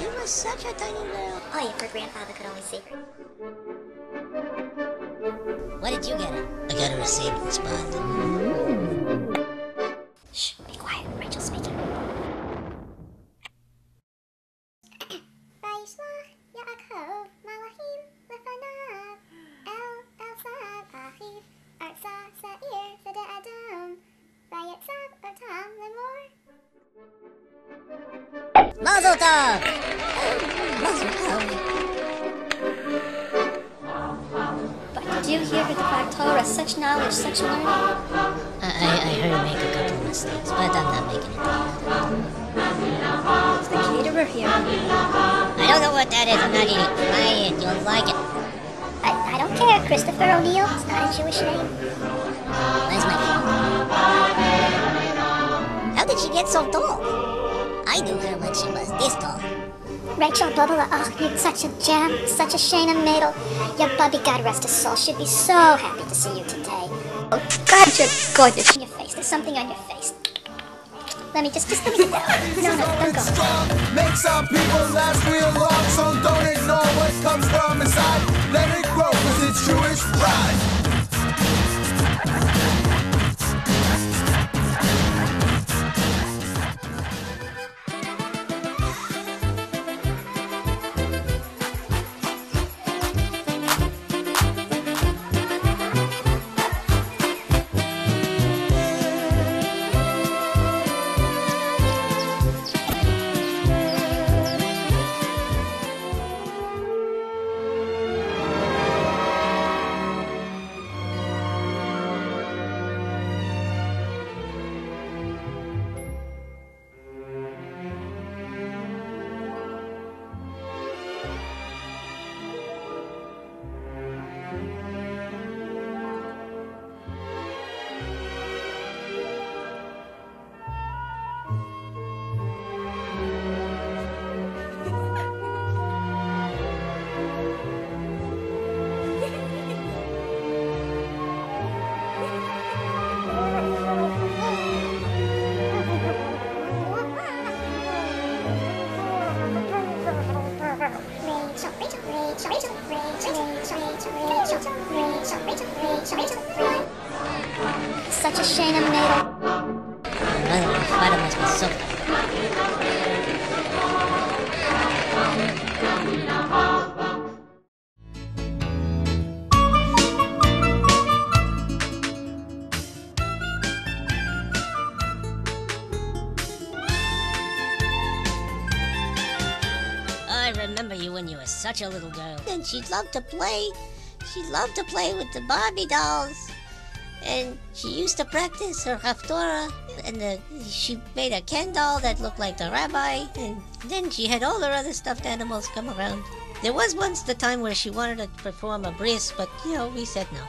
You were such a tiny girl. Oh, if her grandfather could only see her. What did you get her? I got her a saving spot. Shh, be quiet. Rachel's speaking. Mazel tov! Mazel tov. But did you hear her depart Torah? Such knowledge, such learning. I heard her make a couple of mistakes, but I'm not making it up. Is the caterer here? I don't know what that is. I'm not eating. Try it. You'll like it. I don't care. Christopher O'Neill. It's not a Jewish name. Where's my phone? How did she get so tall? I knew her when she was this tall. Rachel Bubba, oh, you're such a gem, such a Shayna Madel. Your Bubby, God rest his soul, should be so happy to see you today. Oh, God, you're gorgeous. On your face, there's something on your face. Let me just let me sit down. No, don't go. Make some people last real long, so don't ignore what comes from inside. Let it grow, cause it's Jewish pride. Such a Shayna Madel. Brother, my father must be so. I remember you when you were such a little girl. And she loved to play. She loved to play with the Barbie dolls. And she used to practice her Haftorah, and she made a Ken doll that looked like the rabbi, and then she had all her other stuffed animals come around. There was once the time where she wanted to perform a bris, but, we said no.